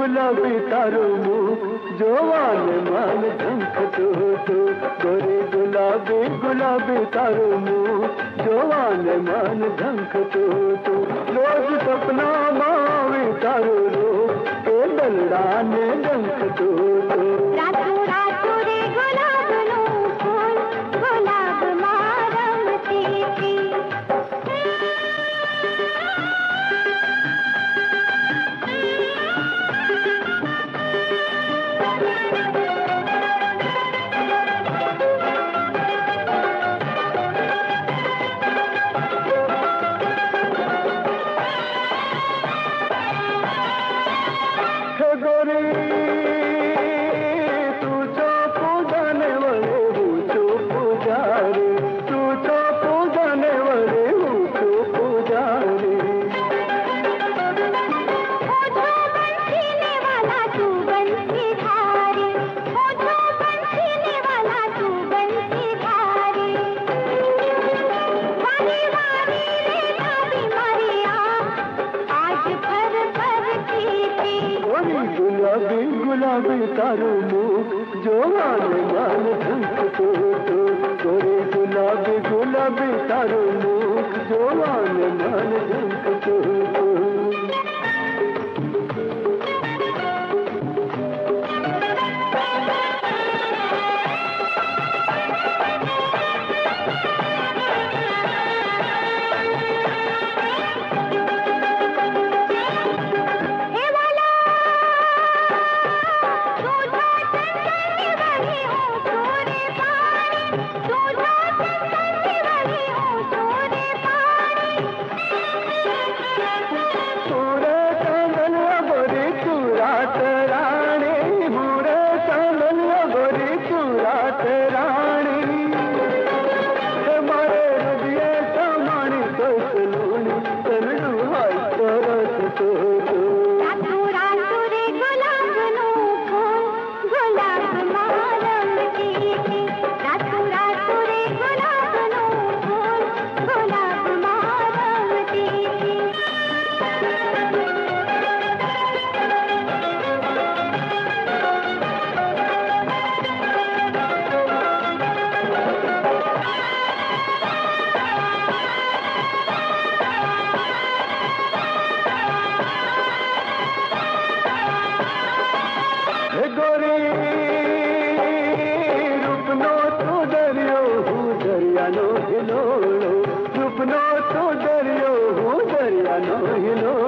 गुलाबी तारो मुँह जोवान मान झंखतो तो गोरे गुलाबी गुलाबी तारो मुँह जोवान मान झंखतो तो रोज सपना मावे तारो रो के दलडाने झंखतो तो रातों रातों रे गुलाब नो फूल गुलाब मारम तेरी गोरी तू चौपू जाने वाले हूँ चौपू जा रे तू चौपू जाने वाले हूँ चौपू जा रे बंसीने वाला तू बंसी धारे मुझो बंसीने वाला तू बंसी धारे वारी वारी रे नारी मारिया आज भर भर थी गुलाबी गुलाबी तारो मुँह जोवान मान झंखतो तो गोरे गुलाबी गुलाबी तारो मुँह जोवान मान झंखतो तो गोरी रूपनो तो दरियो हूँ दरियानो हिलोड़ो रूपनो तो दरियो हूँ दरियानो हिलोड़ो